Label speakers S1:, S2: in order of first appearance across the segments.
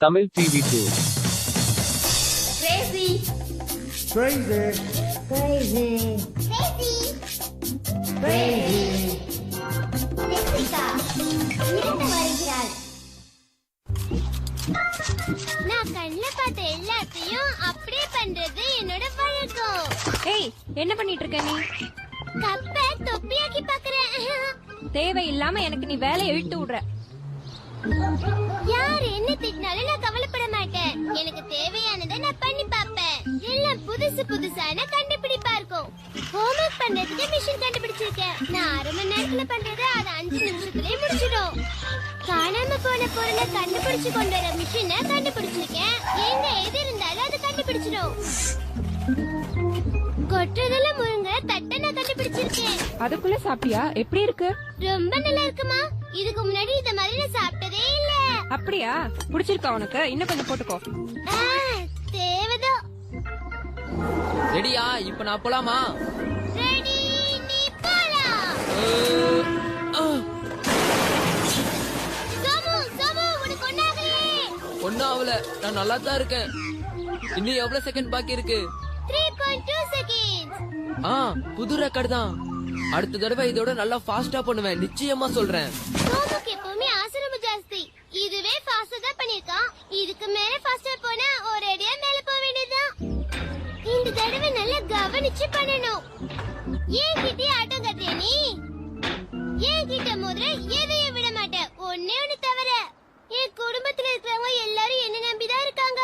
S1: Tamil TV2.
S2: Crazy.
S3: Crazy.
S2: Crazy. Crazy. Crazy. Jessica. இரண்டு வருகிறாள். நான் கண்ணுல பார்த்த எல்லாத்தையும் அப்படியே பண்றது என்னோட வழக்கம்.
S4: ஏய், என்ன பண்ணிட்டு இருக்க நீ?
S2: கப்ப தொப்பியாக்கி பாக்குறேன்.
S4: தேவையில்லாம எனக்கு நீ வேலையை இழுத்து விடுற.
S2: யார் என்ன திட்டினாலும் நான் கவலைப்பட மாட்டேன். எனக்கு தேவையானதை நான் பண்ணி பாப்பேன். எல்லாம் புதுசு புதுசான கண்டுபிடிப்பா இருக்கும். ஹோம்வொர்க் பண்றதுக்கு மிஷின் கண்டுபிடிச்சிருக்கேன். நான் 1/2 மணி நேரத்துல பண்றதை அது 5 நிமிஷத்துலயே முடிச்சிடும். காணாம போன பொருளை கண்டுபிடிச்சு கொண்டு வர மிஷினை கண்டுபிடிச்சிருக்கேன். எங்க எது இருந்தாலும் அது கண்டுபிடிச்சிடும். கொட்டுறதுல முருங்க தட்டை நான் கண்டுபிடிச்சிருக்கேன்.
S4: அதுக்குள்ள சாப்பிட்டியா? எப்படி இருக்கு?
S2: ரொம்ப நல்லா இருக்குமா? இதுக்கு முன்னாடி இந்த மாதிரி நான் சாப்பிட்டதே இல்ல.
S4: அப்படியா? பிடிச்சிருக்கா உனக்கு? இன்னும் கொஞ்சம் போட்டுக்கோ.
S2: தேவதோ.
S5: ரெடியா? இப்ப நான் போலாமா?
S2: ரெடி, நீ போலாம். சோமு, உனக்கு ஒண்ணாகலையே.
S5: ஒன்னும் ஆகல, நான் நல்லா தான் இருக்கேன். இன்னும் எவ்வளவு செகண்ட் பாக்கி இருக்கு?
S2: 3.2 seconds.
S5: புது ரெக்கார்டு தான். அடுத்த தடவை இதோட நல்லா ஃபாஸ்டா பண்ணுவேன், நிச்சயமா சொல்றேன்.
S2: சோமுக்கு எப்பவுமே ஆசை ரொம்ப ஜாஸ்தி. இதுவே ஃபாஸ்டா தான் பண்ணிருக்கான். இதுக்கு மேல ஃபாஸ்டா போனா ஒரேடியா மேல போக வேண்டியதுதான். இந்த தடவை நல்லா கவனிச்சு பண்ணணும். ஏன் கிட்டே ஆட்டம் கட்டிய நீ? ஏன் கிட்ட முதல்ல எதையும் விட மாட்டேன். ஒன்னே ஒண்ணு தவிர. என் குடும்பத்துல இருக்கிறவங்க எல்லாரும் என்ன நம்பிதான் இருக்காங்க.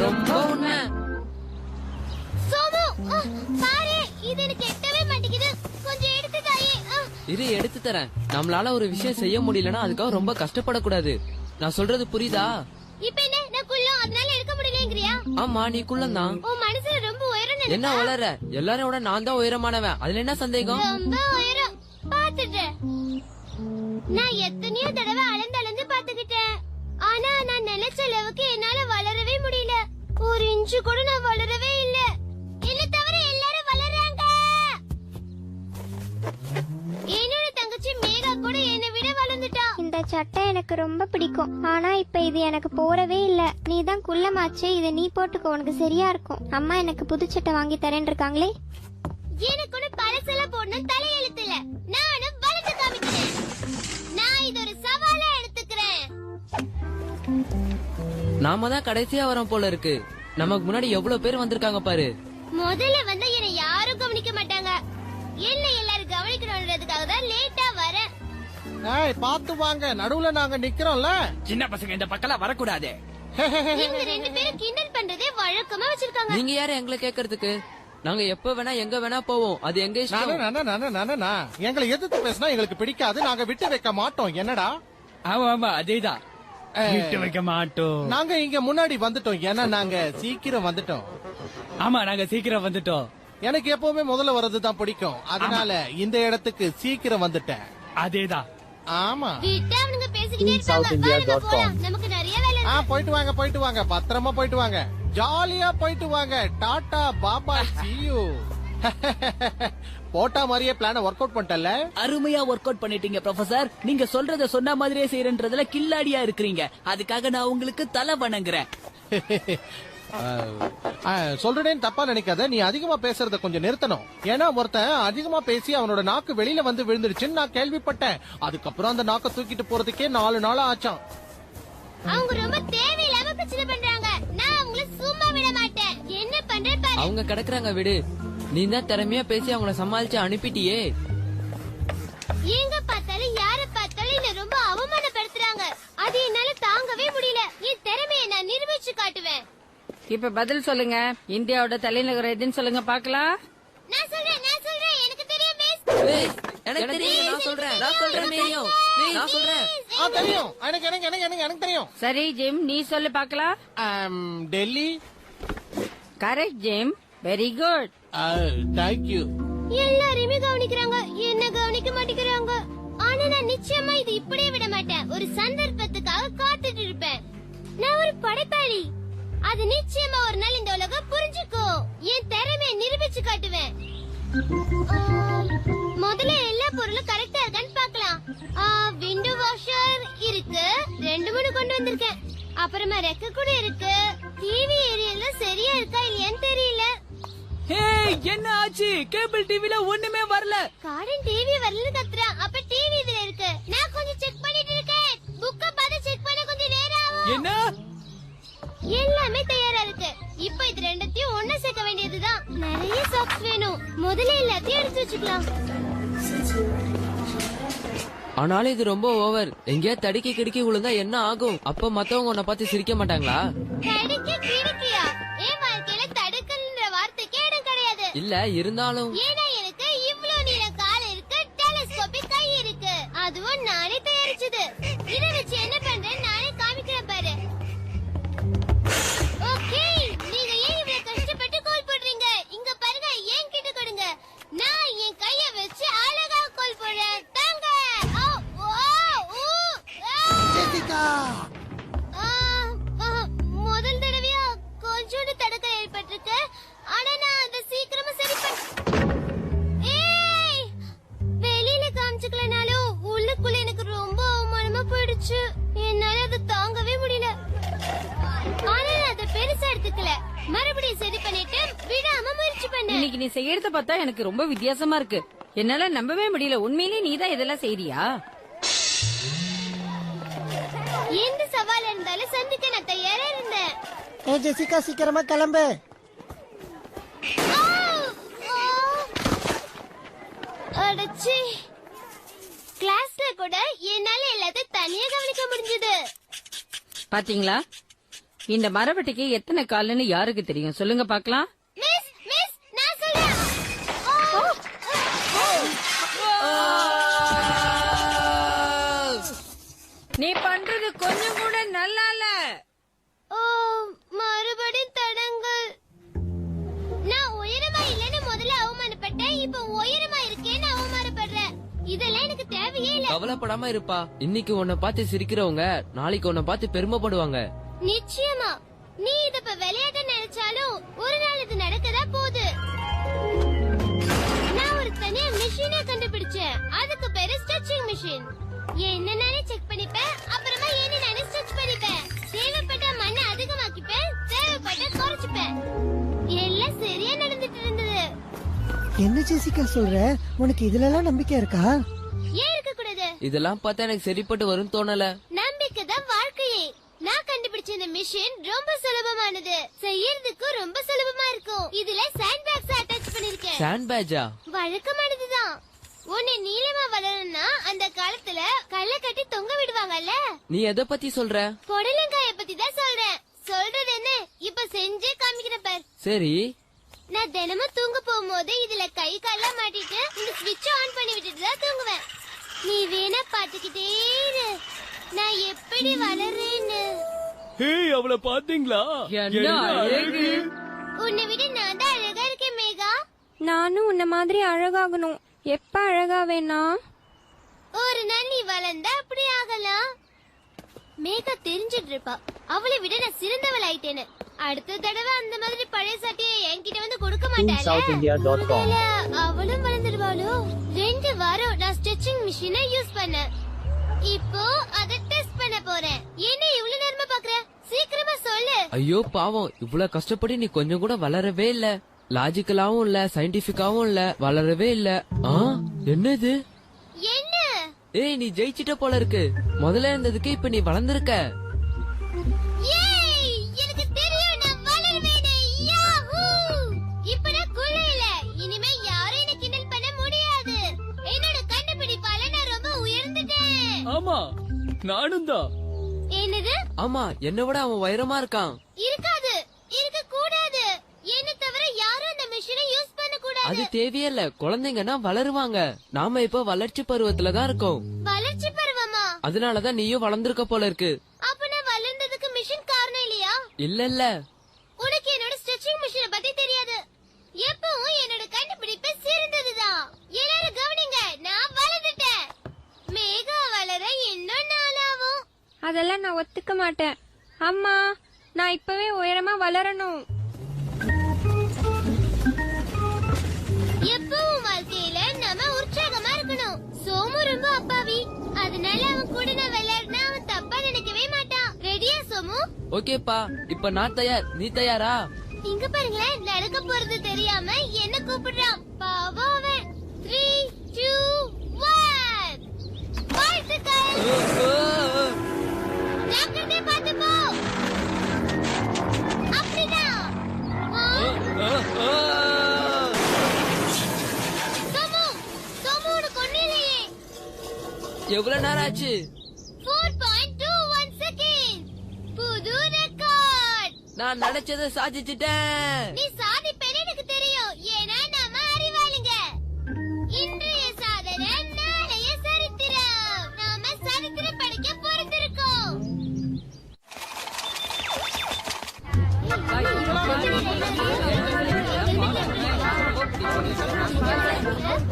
S5: ரொம்ப உண்மை.
S2: சோமு, பாரு, இது எனக்கு எட்டவே மாட்டேங்குது. கொஞ்சம் எடுத்து தாயே.
S5: இரு, எடுத்து தரேன். நம்மளால ஒரு விஷயம் செய்ய முடியலன்னா அதுக்காக ரொம்ப கஷ்டப்படக்கூடாது. நான் சொல்றது புரியுதா?
S2: இப்ப என்ன, நான் குள்ளம், அதனால எடுக்க முடியலங்கறியா?
S5: ஆமா, நீ குள்ளந்தான்.
S2: உன் மனசுல ரொம்ப உயரம் நினைப்பா?
S5: என்ன வளர? எல்லாரோட நான் தான் உயரமானவன். அதுல என்ன சந்தேகம்?
S2: ரொம்ப உயரம். பாத்துட்டேன். நான் எத்தனையோ தடவை அளந்து பாத்துக்கிட்டேன். ஆனா நான் நினைச்ச அளவுக்கு என்னால வளரவே முடியல. 1 இன்ச்சு கூட நான் வளரவே இல்ல. என்ன தவிர எல்லாரும் வளர்றாங்க. என்னோட தங்கச்சி மேகா கூட என்னை விட வளர்ந்துட்டா.
S6: இந்த சட்டை எனக்கு ரொம்ப பிடிக்கும். ஆனா இப்ப இது எனக்கு போறவே இல்ல. நீ தான் குள்ளமாச்சே, இதை நீ போட்டுக்கோ, உனக்கு சரியா இருக்கும். அம்மா எனக்கு புது சட்டை வாங்கி தரேன் இருக்காங்களே.
S2: எனக்கு ஒண்ணு பழசெல்லாம் போடணும் தலையெழுத்து இல்ல. நானும் வளர்ந்து காமிக்கிறேன். நான் இது ஒரு சவாலா எடுத்துக்கிறேன்.
S5: நாம தான் கடைசியா வரோம் போல இருக்கு. நமக்கு முன்னாடி எவ்வளவு பேர் வந்திருக்காங்க பாரு.
S2: முதல்ல வந்து என்னை யாரும் கவனிக்க மாட்டாங்க. என்ன எல்லாரும் கவனிக்கணும்ன்றதுக்காக தான் லேட்டா வரேன்.
S3: ஏய், பாத்து வாங்க, நடுவுல நாங்க நிக்கிறோம்ல.
S7: சின்ன பசங்க இந்த பக்கம் வரக்கூடாது.
S2: இவங்க 2 பேரும் கிண்டல் பண்றதே வழக்கமா வச்சிருக்காங்க.
S5: நீங்க யாரு எங்களை கேக்குறதுக்கு? நாங்க எப்ப வேணா எங்க வேணா போவோம். அது எங்க இஷ்டம்.
S3: எங்களை எதிர்த்து பேசினா எங்களுக்கு பிடிக்காது. நாங்க விட்டு வைக்க மாட்டோம். என்னடா?
S7: ஆமா ஆமா, அதேதான். விட்டு வைக்க மாட்டோம்.
S3: நாங்க இங்க முன்னாடி வந்துட்டோம். ஏன்னா நாங்க சீக்கிரம் வந்துட்டோம்.
S7: ஆமா, நாங்க சீக்கிரம் வந்துட்டோம்.
S3: எனக்கு எப்பவுமே முதல்ல வர்றதுதான் பிடிக்கும். அதனால இந்த இடத்துக்கு சீக்கிரம் வந்துட்டேன்.
S7: அதேதான்.
S3: ஆமா.
S2: விட்டா அவனுங்க பேசிக்கிட்டே இருப்பாங்க. வா, நம்ம போலாம். நமக்கு நிறைய வேலை இருக்கு.
S3: போயிட்டு வாங்க. பத்திரமா போயிட்டு வாங்க. ஜாலியா போயிட்டு வாங்க. Tata Baba, see you. போட்டா மாதிரியே பிளான ஒர்க் அவுட் பண்ணிட்டல.
S8: அருமையா ஒர்க் அவுட் பண்ணிட்டீங்க ப்ரொஃபசர். நீங்க சொல்றத சொன்ன மாதிரியே செய்யறன்றதுல கில்லாடியா இருக்கிறீங்க. அதுக்காக நான் உங்களுக்கு தலை வணங்குறேன்.
S3: சொல்றேன்னு தப்பா நினைக்காத. நீ அதிகமா பேசுறத கொஞ்சம் நிறுத்தணும். ஏன்னா ஒருத்தன் அதிகமா பேசி அவனோட நாக்கு வெளியில வந்து விழுந்துருச்சுன்னு நான் கேள்விப்பட்டேன். அதுக்கப்புறம் அந்த நாக்க தூக்கிட்டு போறதுக்கே 4 நாள் ஆச்சான்.
S2: அவங்க ரொம்ப தேவையில்லாம பிரச்சனை பண்றாங்க. நான் அவங்கள சும்மா விட மாட்டேன். என்ன பண்றேன் பாரு.
S5: அவங்க கிடக்குறாங்க, விடு. நீ தான் திறமையா பேசி அவங்கள சமாளிச்சு அனுப்பிட்டியே.
S2: எங்க பார்த்தாலும் யார பார்த்தாலும் என்ன ரொம்ப அவமானப்படுத்துறாங்க. அது என்னால தாங்கவே முடியல. என் திறமையை நான் நிரூபிச்சு காட்டுவேன்.
S4: இப்ப பதில் சொல்லுங்க. இந்தியாவோட தலைநகரம் எதுன்னு சொல்லுங்க பாக்கலாம்.
S2: நான் சொல்றேன். எனக்கு தெரியும் மிஸ்.
S5: ஏய், எனக்கு தெரியும். நான் சொல்றேன் தெரியும். நான் சொல்றேன்.
S3: தெரியும். எனக்கு தெரியும்.
S4: சரி ஜிம், நீ சொல்லு பாக்கலாம்.
S3: Delhi.
S4: Correct Jim, very good.
S3: Thank you.
S2: எல்லாரையுமே கவனிக்கிறாங்க, என்ன கவனிக்க மாட்டேங்கிறாங்க. ஆனா நான் நிச்சயமா இது இப்படியே விட மாட்டேன். ஒரு சந்தர்ப்பத்துக்காக காத்துட்டு இருப்பேன். நான் ஒரு படைப்பாளி. அது நிச்சயமா ஒரு நாள் இந்த உலகம் புரிஞ்சுக்கோ. என் திறமையை நிரூபிச்சு காட்டுவேன். முதல்ல எல்லா பொருளும் கரெக்டா இருக்கான்னு பாக்கலாம். விண்டோ வாஷர் இருக்கு. 2 3 கொண்டு வந்திருக்கேன். அப்புறமா ரெக்க கூட இருக்கு. டிவி ஏரியல்ல சரியா இருக்கா இல்லையான்னு தெரியல.
S8: ஹே, என்ன ஆச்சு? கேபிள் டிவில ஒண்ணுமே வரல.
S2: காடன் டிவி வரலன்னு கத்துறா. அப்ப டிவி இதுல இருக்கு. நான் கொஞ்சம் செக் பண்ணிட்டு இருக்கேன். புக்க பார்த்து செக் பண்ண கொஞ்சம் நேரம் ஆகும்.
S8: என்ன?
S2: எல்லாமே தயாரா இருக்கு. இப்போ இது ரெண்டத்தையும் ஒண்ணா சேர்க்க வேண்டியதுதான். நிறைய சாக்ஸ் வேணும். முதல்ல எல்லாத்தையும் எடுத்து வச்சுக்கலாம்.
S5: ஆனாலும் இது ரொம்ப ஓவர். எங்கேயா தடுக்கி கிடுக்கி விழுந்தா என்ன ஆகும்? அப்ப மத்தவங்க உன்னை பார்த்து சிரிக்க மாட்டாங்களா?
S2: தடுக்கி கிடுக்கியா? என் வாழ்க்கையில தடுக்கல்ன்ற வார்த்தைக்கே இடம் கிடையாது.
S5: இல்ல இருந்தாலும்
S2: ஏன்னா எனக்கு இவ்ளோ நீள கால் இருக்கு, டெலிஸ்கோபிக் கை இருக்கு. அதுவும் நானே தயாரிச்சது. இத வச்சு என்ன பண்றேன்னு நானே காமிக்கிறேன் பாரு. ஓகே, நீங்க ஏன் இவ்வளவு கஷ்டப்பட்டு கோல் போடுறீங்க? இங்க பாருங்க, என் கிட்ட கொடுங்க. நான் என் கைய வச்சு அழகா கோல் போடுறேன். தாங்க. முதல் தடவையா கொஞ்சோண்டு தடக்கல் ஏற்பட்டிருக்கு. ஆனா நான் அந்த சீக்கிரமா சரி வெளியில காமிச்சுக்கலனாலும் உள்ளுக்குள்ள எனக்கு ரொம்ப அவமானமா போயிடுச்சு. என்னால அதை தாங்கவே முடியல. ஆனா நான் அதை பெருசா எடுத்துக்கல. மறுபடியும் சரி பண்ணிட்டு விடாம முயற்சி பண்ணேன்.
S4: இன்னைக்கு நீ செய்யறத பார்த்தா எனக்கு ரொம்ப வித்தியாசமா இருக்கு. என்னால நம்பவே முடியல. உண்மையிலேயே நீதான் இதெல்லாம் செய்றியா?
S2: எந்த சவால் இருந்தாலும் சந்திக்க நான் தயாரா இருந்தேன்.
S1: ஜெசிகா, சீக்கிரமா கிளம்பு.
S2: அடச்சி, கிளாஸ்ல கூட என்னால எல்லாத்தையும் தனியா கவனிக்க முடிஞ்சது.
S4: பாத்தீங்களா, இந்த மரவெட்டிக்கு எத்தனை கால்னு யாருக்கு தெரியும்? சொல்லுங்க பாக்கலாம்.
S2: மிஸ் மிஸ், நான் சொல்றேன்.
S4: நீ பண்றது கொஞ்சம் கூட நல்லா இல்ல.
S2: மறுபடியும் தடங்கள். நான் உயரமா இல்லன்னு முதல்ல அவமானப்பட்டேன். இப்ப உயரமா இருக்கேன்னு அவமானப்படுறேன். இதெல்லாம் எனக்கு தேவையே இல்ல.
S5: கவலைப்படாம இருப்பா. இன்னைக்கு உன்னை பார்த்து சிரிக்கிறவங்க நாளைக்கு உன்னை பார்த்து பெருமைப்படுவாங்க.
S2: நிச்சயமா. நீ இத இப்ப விளையாட்ட நினைச்சாலும் ஒரு நாள் இது நடக்கதா போகுது. நான் ஒரு தனியா மிஷினை கண்டுபிடிச்சேன். அதுக்கு பேரு ஸ்டிச்சிங் மிஷின். என்ன நானே செக் பண்ணிப்பேன். அப்புறமா என்ன நானே ஸ்டிச் பண்ணிப்பேன். தேவைப்பட்ட மண்ணை அதிகமாக்கிப்பேன், தேவைப்பட்ட குறைச்சுப்பேன். எல்லாம் சரியா நடந்துட்டு இருந்தது.
S1: என்ன ஜெசிகா சொல்ற? உனக்கு இதுல எல்லாம் நம்பிக்கை இருக்கா?
S2: ஏன் இருக்க கூடாது?
S5: இதெல்லாம் பார்த்தா எனக்கு சரிப்பட்டு வரும் தோணல.
S2: நம்பிக்கை தான் வாழ்க்கையே. நான் கண்டுபிடிச்ச இந்த மிஷின் ரொம்ப சுலபமானது. செய்யறதுக்கு ரொம்ப சுலபமா இருக்கும். இதுல சாண்ட் பேக்ஸ் அட்டாச் பண்ணிருக்கேன்.
S5: சாண்ட் பேஜா?
S2: வழக்கமானதுதான். உன்னை நீளமா வளரணும்னா அந்த காலத்துல கல்ல கட்டி தொங்க விடுவாங்கல்ல.
S5: நீ எதை பத்தி சொல்ற?
S2: பொடலங்காய பத்தி தான் சொல்றேன். சொல்றது என்ன, இப்ப செஞ்சே காமிக்கிறேன் பார்.
S5: சரி.
S2: நான் தினமும் தூங்க போகும்போது இதுல கை கால்லாம் மாட்டிட்டு இந்த ஸ்விட்ச் ஆன் பண்ணி விட்டுட்டு தான் தூங்குவேன். நீ வேணா பாத்துக்கிட்டே இரு, நான் எப்படி வளர்றேன்னு.
S8: ஹே, அவளை பாத்தீங்களா?
S4: என்ன அழகு.
S2: உன்னை விட நான் தான் அழகா இருக்கேன் மேகா.
S6: நானும் உன்ன மாதிரி அழகாகணும். எப்ப அழகாவேனா?
S2: ஒரு நாள் நீ வளர்ந்தா அப்படி ஆகலாம். மேகா தெரிஞ்சிட்டு இருப்பா அவளை விட நான் சிறந்தவள் ஆயிட்டேன்னு. அடுத்த தடவை அந்த மாதிரி பழைய சட்டையை என்கிட்ட வந்து கொடுக்க மாட்டாள. அவளும் வளர்ந்துடுவாளோ? 2 வாரம் நான் ஸ்டிச்சிங் மிஷினை யூஸ் பண்ணேன். இப்போ அதை டெஸ்ட் பண்ண போறேன். என்ன இவ்வளவு நேரமா பாக்குற? சீக்கிரமா சொல்லு.
S5: ஐயோ பாவம், இவ்வளவு கஷ்டப்பட்டு நீ கொஞ்சம் கூட வளரவே இல்ல. லாஜிக்கலாவும் இல்ல, சயின்டிபிக்காவும் இல்ல, வளரவே இல்ல. என்னது?
S2: என்ன?
S5: ஏய், நீ ஜெயிச்சிட்ட போல இருக்கு. முதல்ல இருந்ததுக்கு இப்ப நீ வளர்ந்திருக்க.
S2: ஏய், எனக்கு தெரியும் நான் வளருவேனே. யாஹூ! இப்ப நான் குள்ள இல்ல. இனிமே யாரும் என்ன கிண்டல் பண்ண முடியாது. என்னோட கண்டுபிடிப்பால நான் ரொம்ப உயர்ந்துட்டேன்.
S8: ஆமா, நானும் தான்.
S2: என்னது?
S5: ஆமா, என்னை விட அவன் உயரமா இருக்கான்.
S2: இருக்காது, இருக்க கூடாது. என்ன தவிர யாரும் அந்த மிஷினை யூஸ் பண்ண கூடாது.
S5: அது தேவையில்ல. குழந்தைங்கன்னா வளருவாங்க. நாம இப்ப வளர்ச்சி பருவத்துல தான் இருக்கோம்.
S2: வளர்ச்சி பருவமா?
S5: அதனாலதான் நீயும் வளர்ந்திருக்க போல இருக்கு.
S2: அப்ப நான் வளர்ந்ததுக்கு மிஷின் காரணம் இல்லையா?
S5: இல்ல இல்ல.
S2: உனக்கு என்னோட ஸ்டிச்சிங் மிஷினை பத்தி தெரியாது. எப்பவும் என்னோட கண்டுபிடிப்பு சிறந்ததுதான். எல்லாரும் கவனிங்க, நான் வளர்ந்துட்டேன். மேகா வளர இன்னும் நாளாகும்.
S6: அதெல்லாம் நான் ஒத்துக்க மாட்டேன். அம்மா, நான் இப்பவே உயரமா வளரணும்.
S2: எப்பவும் வாழ்க்கையில நம்ம உற்சாகமா இருக்கணும். சோமு ரொம்ப அப்பாவி. அதனால அவன் கூட நான் விளையாடினா அவன் தப்பா நினைக்கவே மாட்டான். ரெடியா சோமு?
S5: ஓகேப்பா, இப்ப நான் தயார், நீ தயாரா?
S2: இங்க பாருங்களேன், நடக்க போறது தெரியாம என்ன கூப்பிடுறான் பாவம் அவன். 3, 2, 1 வாழ்த்துக்கள். ஜாக்கிரதை பார்த்து போ. அப்படிதான். சோமு, சோமு உனக்கு ஒண்ணும் இல்லையே.
S5: எவ்வளவு நேரம் ஆச்சு?
S2: 4.21 செகண்ட். புது ரெக்கார்ட்.
S5: நான் நினைச்சதை சாதிச்சிட்டேன்.
S2: நீ சாதிப்பேன்னு எனக்கு தெரியும். ஏன்னா நாம அறிவாளிங்க. இன்றைய சாதனை நாளைய சரித்திரம். நாம சரித்திரம் படிக்க பொறுத்திருக்கோம்.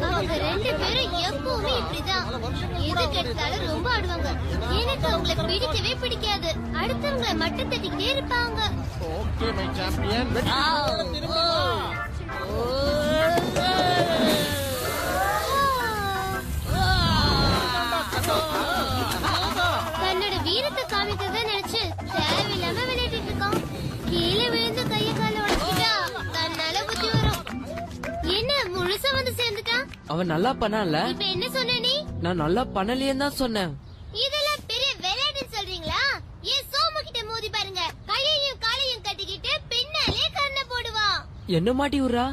S2: அவங்க 2 பேரும் எப்பவுமே இப்படிதான். எது கெடுத்தாலும் ரொம்ப ஆடுவாங்க. எனக்கு அவங்கள பிடிக்கவே பிடிக்காது. அடுத்தவங்களை மட்டும் தட்டிக்கிட்டே இருப்பாங்க.
S3: ஓகே மை சாம்பியன், திரும்பி வா.
S2: தன்னோட வீரத்தை காமிக்கிறத நினைச்சு தேவையில்லாம விளையாடிட்டு இருக்கான். கீழே விழுந்து கைய கால உடைச்சிட்டா தன்னால புத்தி வரும். என்ன முழுசா வந்து சேர்ந்துட்டான்.
S5: அவன் நல்லா பண்ணான்ல?
S2: இப்ப என்ன சொன்ன நீ?
S5: நான் நல்லா பண்ணலையேன்னு தான் சொன்னேன்.
S2: இதெல்லாம் பெரிய விளையாட்டுன்னு சொல்றீங்களா? ஏன் சோமு கிட்ட மோதி பாருங்க. கையையும் காலையும் கட்டிக்கிட்டு பின்னாலே கண்ணை போடுவான்.
S5: என்ன மாட்டி விடுறா?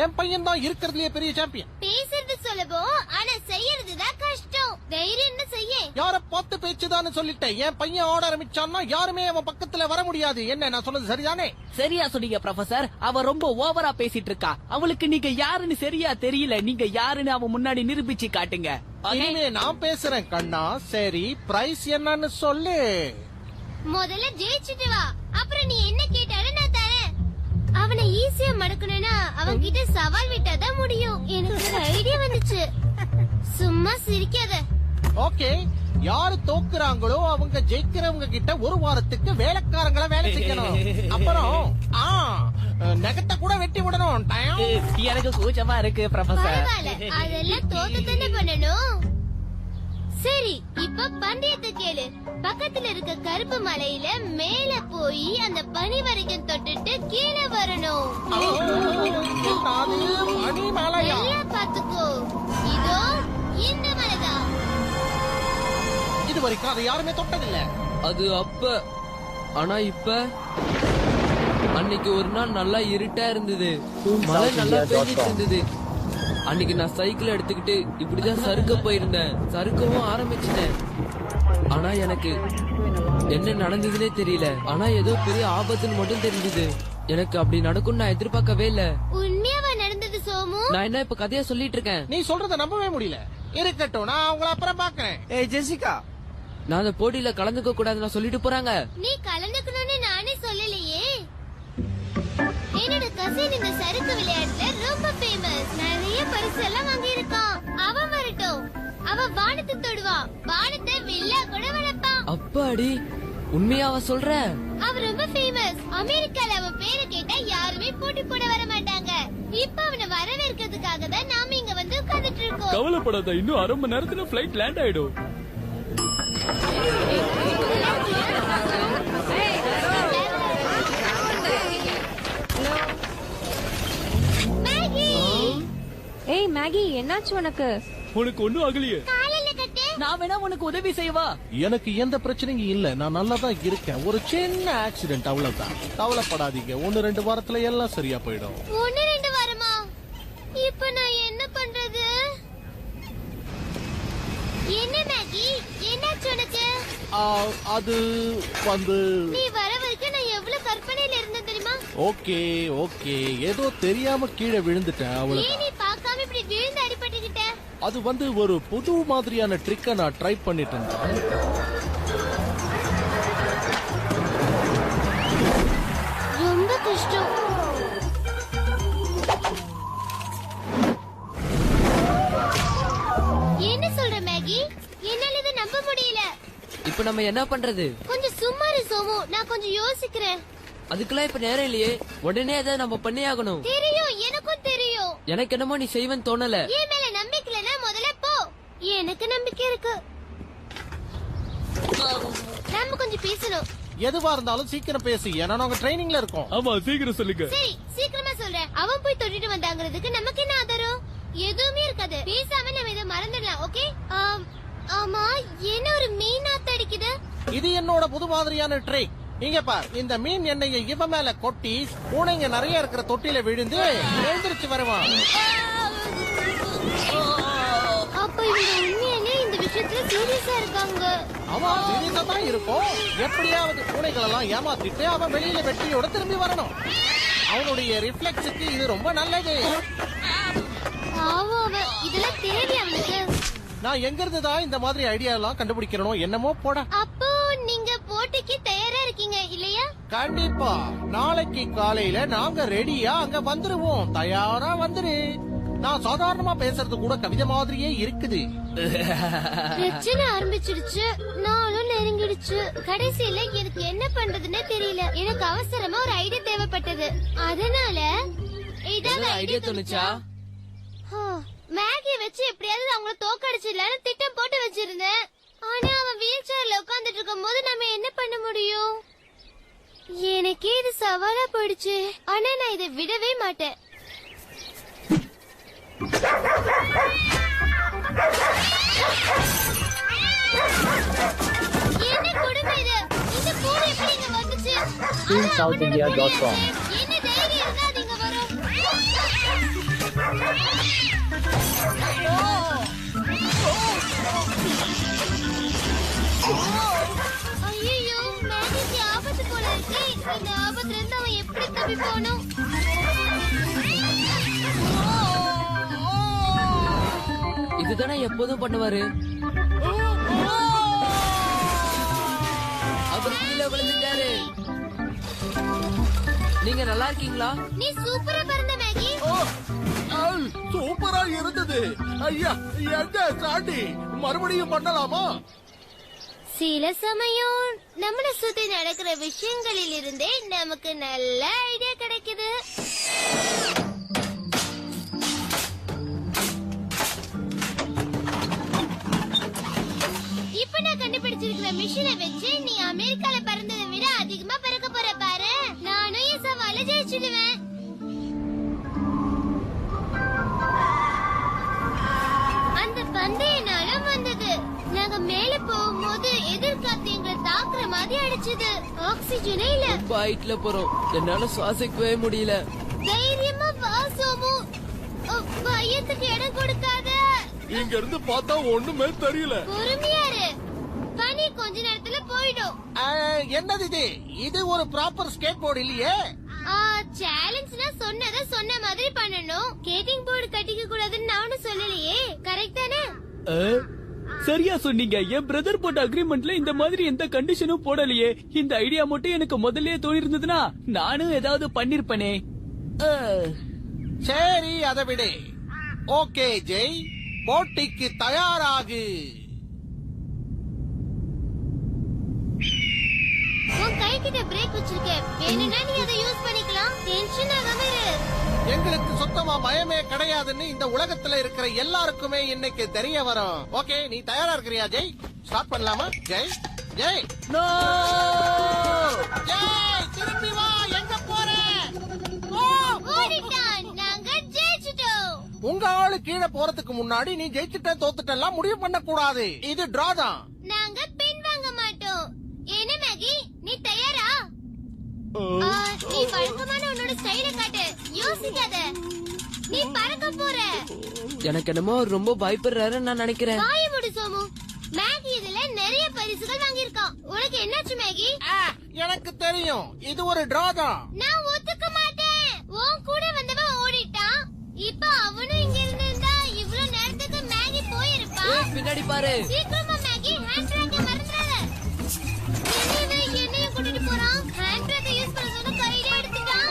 S3: என் பையன் தான் இருக்கிறதுலயே பெரிய சாம்பியன்.
S2: பேசுறது சுலபம், ஆனா செய்யறதுதான் கஷ்டம். தைரியம்னு செய்ய.
S3: யார பார்த்து பேச்சுதான்னு சொல்லிட்டேன். என் பையன் ஆட ஆரம்பிச்சான்னா யாருமே அவன் பக்கத்துல வர முடியாது. என்ன நான் சொன்னது சரிதானே?
S8: சரியா சொன்னீங்க ப்ரொஃபசர். அவ ரொம்ப ஓவரா பேசிட்டு இருக்கா. அவளுக்கு நீங்க யாருன்னு சரியா தெரியல. நீங்க யாருன்னு அவ முன்னாடி நிரூபிச்சு காட்டுங்க.
S3: இனிமே நான் பேசுறேன் கண்ணா. சரி, பிரைஸ் என்னன்னு சொல்லு.
S2: முதல்ல ஜெயிச்சுட்டு வா, அப்புறம் நீ என்ன கேட்டாலும் நான் தரேன். அவனை ஈஸியா மடக்கணும்னா அவன் கிட்ட சவால் விட்டாதான் முடியும். எனக்கு ஒரு ஐடியா வந்துச்சு. சும்மா சிரிக்காத.
S3: ஓகே, யாரு தோக்குறாங்களோ அவங்க ஜெயிக்கிறவங்க கிட்ட ஒரு வாரத்துக்கு வேலைக்காரங்கள வேலை செய்யணும். அப்புறம் நகத்தை கூட வெட்டி விடணும்.
S8: எனக்கு கூச்சமா இருக்கு ப்ரொஃபசர்.
S2: பரவாயில்ல, அதெல்லாம் தோத்து தானே பண்ணணும். சரி, இப்ப பந்தயத்தை கேளு. பக்கத்துல இருக்க கருப்பு மலையில மேல போய் அந்த பனி வரைக்கும் தொட்டுட்டு கீழே வரணும். நல்லா பாத்துக்கோ. இதோ இந்த மலைதான்.
S3: இது வரைக்கும் அதை யாருமே தொட்டதில்ல.
S5: அது அப்ப. ஆனா இப்ப அன்னைக்கு ஒரு நாள் நல்லா இருட்டா இருந்தது. மழை நல்லா பெய்ஞ்சிட்டு இருந்தது. அன்னைக்கு நான் சைக்கிள் எடுத்துக்கிட்டு இப்படிதான் சறுக்க போயிருந்தேன். சறுக்கவும் ஆரம்பிச்சிட்டேன். ஆனா எனக்கு என்ன நடந்ததுன்னே தெரியல. ஆனா ஏதோ பெரிய ஆபத்துன்னு மட்டும் தெரிஞ்சது. எனக்கு அப்படி நடக்கும்னு நான் எதிர்பார்க்கவே இல்ல.
S2: உண்மையாவா நடந்தது சோமு?
S5: நான் என்ன இப்ப கதையா சொல்லிட்டு இருக்கேன்?
S3: நீ சொல்றத நம்பவே முடியல. இருக்கட்டும், நான் அவங்கள அப்புறம் பாக்குறேன்.
S7: ஏய் ஜெசிகா,
S5: நான் அந்த போட்டியில கலந்துக்க கூடாதுன்னு சொல்லிட்டு போறாங்க.
S2: நீ கலந்துக்கணும்னு நானே சொல்லலையே. என்னோட கசின் இந்த சறுக்கு விளையாட்டுல ரொம்ப ஃபேமஸ். நிறைய பரிசு எல்லாம் வாங்கி இருக்கான். அவன் வரட்டும். அவன் வானத்தை தொடுவான். வானத்தை வில்லா கூட வளர்ப்பான்.
S5: அப்பாடி, உண்மையாவ சொல்ற?
S2: அவன் ரொம்ப ஃபேமஸ். அமெரிக்கால அவன் பேரை கேட்டா யாருமே போட்டி போட வர மாட்டாங்க. இப்ப அவனை வரவேற்கிறதுக்காக தான் நாம இங்க வந்து உட்கார்ந்துட்டு இருக்கோம்.
S7: கவலைப்படாத, இன்னும் 1/2 மணி நேரத்துல ஃபிளைட் லேண்ட் ஆயிடும்.
S9: ஏய் மேகி, என்னாச்சு உனக்கு?
S7: உனக்கு ஒண்ணும் ஆகலையே?
S2: காலையில கட்டு.
S8: நான் வேணா உனக்கு உதவி செய்வா?
S3: எனக்கு எந்த பிரச்சனையும் இல்ல. நான் நல்லா தான் இருக்கேன். ஒரு சின்ன ஆக்சிடென்ட், அவ்வளவுதான். கவலைப்படாதீங்க. 1-2 வாரத்துல எல்லாம் சரியா போயிடும்.
S2: 1-2 வாரமா? இப்ப நான் என்ன பண்றது? என்ன மேகி, என்னாச்சு உனக்கு?
S3: அது வந்து
S2: நீ வர வரைக்கும் நான் எவ்வளவு கற்பனையில இருந்தேன் தெரியுமா?
S3: ஓகே ஓகே, ஏதோ தெரியாம கீழே விழுந்துட்டேன்,
S2: ஏன்
S3: அவ்வளவுதான்.
S2: நீ பார்க்காம இப்படி விழுந்து அடிபட்டுக்கிட்ட?
S3: அது வந்து ஒரு புது மாதிரியான ட்ரிக்க நான் ட்ரை பண்ணிட்டு இருந்தேன்.
S2: ரொம்ப கஷ்டம். என்ன சொல்ற மேகி? என்னால இதை நம்ப முடியல.
S5: இப்ப நம்ம என்ன பண்றது?
S2: கொஞ்சம் சும்மா இரு சோமு, நான் கொஞ்சம் யோசிக்கிறேன்.
S5: அதுக்கெல்லாம் இப்ப நேரம் இல்லையே. உடனே அதை நம்ம பண்ணி ஆகணும்.
S2: தெரியும், எனக்கும் தெரியும்.
S5: எனக்கு என்னமோ நீ செய்வன்னு தோணல.
S2: என் மேல நம்பிக்கை இல்லைன்னா முதல்ல போ. எனக்கு நம்பிக்கை இருக்கு. நாம கொஞ்சம் பேசணும்.
S3: எதுவா இருந்தாலும் சீக்கிரம் பேசு, ஏன்னா நாங்க ட்ரைனிங்ல இருக்கோம்.
S7: ஆமா சீக்கிரம் சொல்லுங்க.
S2: சரி சீக்கிரமா சொல்றேன். அவன் போய் தொட்டிட்டு வந்தாங்கிறதுக்கு நமக்கு என்ன ஆதாரம்? எதுவுமே இருக்காது. பேசாம நம்ம இதை மறந்துடலாம். ஓகே. ஆமா, என்ன ஒரு மீன் நாத்து அடிக்குது?
S3: இது என்னோட புது மாதிரியான ட்ரிக். இங்க பார், இந்த மீன் எண்ணெயை இவ மேல கொட்டி பூனைங்க நிறைய இருக்கிற தொட்டில விழுந்து எழுந்திருச்சு வருவான்.
S2: அப்ப இவங்க உண்மையாலே இந்த விஷயத்துல சீரியஸா இருக்காங்க.
S3: அவன் சீரியஸா தான் இருக்கும். எப்படியாவது பூனைகள் எல்லாம் ஏமாத்திட்டு அவன் வெளியில வெற்றியோட திரும்பி வரணும். அவனுடைய ரிஃப்ளெக்ஸுக்கு இது ரொம்ப நல்லது.
S2: இதெல்லாம் தேவை அவனுக்கு.
S3: நான் எங்க இருந்து தான் இந்த மாதிரி ஐடியா எல்லாம் கண்டுபிடிக்கிறனோ என்னமோ போட.
S2: அப்போ நீங்க போட்டிக்கு தயாரா இருக்கீங்க இல்லையா?
S3: கண்டிப்பா. நாளைக்கு காலையில நாங்க ரெடியா அங்க வந்துருவோம். தயாரா வந்துரு. நான் சாதாரணமா பேசுறது கூட கவிதை மாதிரியே இருக்குது.
S2: பிரச்சனை ஆரம்பிச்சிடுச்சு. நானும் நெருங்கிடுச்சு. கடைசியில எனக்கு என்ன பண்றதுன்னு தெரியல. எனக்கு அவசரமா ஒரு ஐடியா தேவைப்பட்டது. அதனால
S5: ஐடியா தோணுச்சா?
S2: மேகிய வச்சு எப்படியாவது அவங்கள தோக்கடிச்சிடலான்னு திட்டம் போட்டு வச்சிருந்தேன். ஆனா அவன் வீல் சேர்ல உட்கார்ந்துட்டு இருக்கும் போது நம்ம என்ன பண்ண முடியும்? எனக்கே இது சவாலா போயிடுச்சு. ஆனா நான் இதை விடவே மாட்டேன். என்ன கொடுமை இது? இந்த பூனை எப்படி இங்க வந்துச்சு?
S10: SouthIndia.com.
S2: என்ன தைரியம் இருந்தா அது இங்க வரும்? ஐயோ, மேகிக்கு ஆபத்து போல இருக்கு. இந்த ஆபத்துல இருந்து அவன் எப்படி தப்பிப்பானோ?
S5: இதுதானே எப்போதும் பண்ணுவாரு. அவர் கீழே விழுந்துட்டாரு. நீங்க நல்லா இருக்கீங்களா?
S2: நீ சூப்பரா பறந்த மேகி.
S3: சூப்பரா இருந்தது. ஐயா, எங்க சாண்டி? மறுபடியும் பண்ணலாமா?
S2: சில சமயம் நம்மள சுத்தி நடக்கிற விஷயங்களில் இருந்தே நமக்கு நல்ல ஐடியா கிடைக்குது. இப்ப நான் கண்டுபிடிச்சிருக்கிற மிஷினை வச்சு நீ அமெரிக்கால பறந்ததை விட அதிகமா பறக்க போற பாரு. நானும் என் சவால ஜெயிச்சிடுவேன். அந்த பந்தய நாளும் வந்தது. நாங்க மேல போகும்போது எதிர்காத்து எங்களை தாக்குற மாதிரி அடிச்சது. ஆக்சிஜனே இல்ல.
S5: ரொம்ப ஹைட்ல போறோம். என்னால சுவாசிக்கவே முடியல.
S2: தைரியமா வா சோமு. பயத்துக்கு இடம் கொடுக்காத.
S3: இங்க இருந்து பார்த்தா ஒண்ணுமே தெரியல.
S2: பொறுமையாரு. பனி கொஞ்ச நேரத்துல போயிடும்.
S3: என்னது இது? இது ஒரு ப்ராப்பர் ஸ்கேட் போர்டு இல்லையே.
S2: சேலஞ்ச்னா சொன்னதை சொன்ன மாதிரி பண்ணணும். ஸ்கேட்டிங் போர்டு கட்டிக்க கூடாதுன்னு நானும் சொல்லலையே. கரெக்ட் தானே?
S8: சரியா சொன்னீங்க. என் பிரதர் போட்ட அக்ரிமெண்ட்ல இந்த மாதிரி எந்த கண்டிஷனும் போடலையே. இந்த ஐடியா மட்டும் எனக்கு முதல்லயே தோணி இருந்ததுன்னா நானும் ஏதாவது பண்ணிருப்பனே.
S3: சரி, அதை விடு. ஓகே ஜெய், போட்டிக்கு தயாராகு.
S2: உன் கை கிட்ட பிரேக் வச்சிருக்கேன். வேணும்னா நீ அதை யூஸ் பண்ணிக்கலாம். டென்ஷன் ஆகாம இரு.
S3: எங்களுக்கு சுத்தமா பயமே கிடையாதுன்னு இந்த உலகத்துல இருக்கிற எல்லாருக்குமே இன்னைக்கு தெரிய வரும். ஓகே, நீ தயாரா இருக்கிறியா ஜெய்? ஸ்டார்ட் பண்ணலாமா? ஜெய் ஜெய்
S5: நோ!
S3: ஜெய், திரும்பி வா. எங்க போற?
S2: ஓடிட்டான். நாங்க ஜெயிச்சிட்டோம்.
S3: உங்க ஆளு கீழே போறதுக்கு முன்னாடி நீ ஜெயிச்சுட்ட தோத்துட்டெல்லாம் முடிவு பண்ண கூடாது. இது டிரா தான்.
S2: நாங்க பின் வாங்க மாட்டோம். என்ன மேகி, நீ தயாரா? நீ வழக்கமான உன்னோட ஸ்டைல காட்டு. யோசிக்காத. நீ பறக்க போற.
S5: எனக்கு என்னமோ அவர் ரொம்ப பயப்படுறாருன்னு நான் நினைக்கிறேன்.
S2: வாய மூடு சோமு. மேகி இதுல நிறைய பரிசுகள் வாங்கியிருக்கான். உனக்கு என்னாச்சு மேகி?
S3: எனக்கு தெரியும், இது ஒரு டிரா தான்.
S2: நான் ஒத்துக்க மாட்டேன். உன் கூட வந்தவன் ஓடிட்டான். இப்ப அவனும் இங்க இருந்திருந்தா இவ்வளவு நேரத்துக்கு மேகி போயிருப்பான்.
S5: பின்னாடி பாரு.
S2: சீக்கிரமா மேகி, ஹேண்ட் பேக்க மறந்துடாத. என்னையும் கூட்டிட்டு போறான். ஹேண்ட் பேக்க யூஸ் பண்ண சொன்ன கையில எடுத்துட்டான்.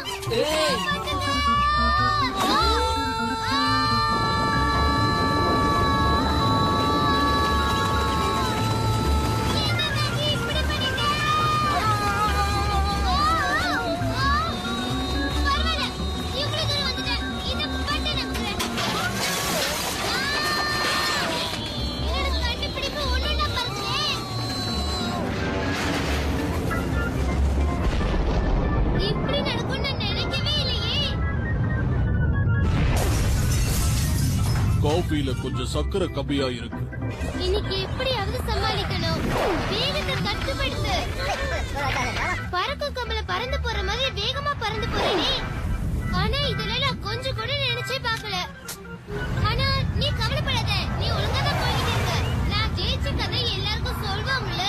S11: காஃபில கொஞ்சம் சக்கரை கம்மியா இருக்கு.
S2: இன்னைக்கு எப்படியாவது சமாளிக்கணும். வேகத்தை கட்டுப்படுத்து. பறக்கும் கம்பள பறந்து போற மாதிரி வேகமா பறந்து போறேனே. ஆனா இதுல நான் கொஞ்சம் கூட நினைச்சே பார்க்கல. ஆனா நீ கவலைப்படாத, நீ ஒழுங்கா தான் போயிட்டு இருக்க. நான் ஜெயிச்ச கதை எல்லாருக்கும் சொல்வாங்கல்ல.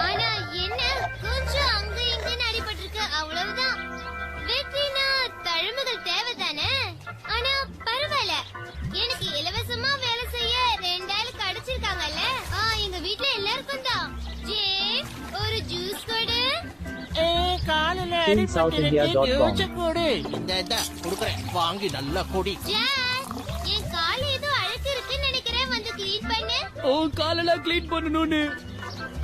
S2: ஆனா என்ன கொஞ்சம் அங்க இங்கன்னு அடிபட்டிருக்கு, அவ்வளவுதான். வெற்றினா தழும்புகள் தேவைதானே. ஆனா பரவாயில்ல, எனக்கு இலவசமா வேலை செய்ய 2000 கிடைச்சிருக்காங்கல்ல. எங்க வீட்ல எல்லாருக்கும் தான். ஜேம்ஸ், ஒரு ஜூஸ் கொடு.
S3: காலில கொடு. இந்த கொடுக்குறேன், வாங்கி நல்லா கொடி.
S2: ஜாக், என் கால் ஏதோ அழுக்கு இருக்குன்னு நினைக்கிறேன், வந்து க்ளீன் பண்ணு.
S8: ஓ காலெல்லாம் கிளீன் பண்ணணும்னு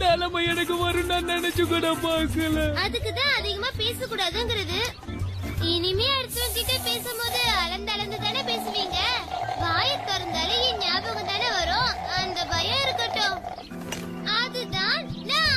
S8: நிலைமை எனக்கு வரும் நான் நினைச்சு கூட பார்க்கல.
S2: அதுக்குதான் அதிகமா பேசக்கூடாதுங்கிறது. இனிமே அடுத்தவங்க கிட்ட பேசும்போது அளந்து தானே பேசுவீங்க. வாயை திறந்தாலே என் ஞாபகம் தானே வரும். அந்த பயம் இருக்கட்டும். அதுதான் நான்.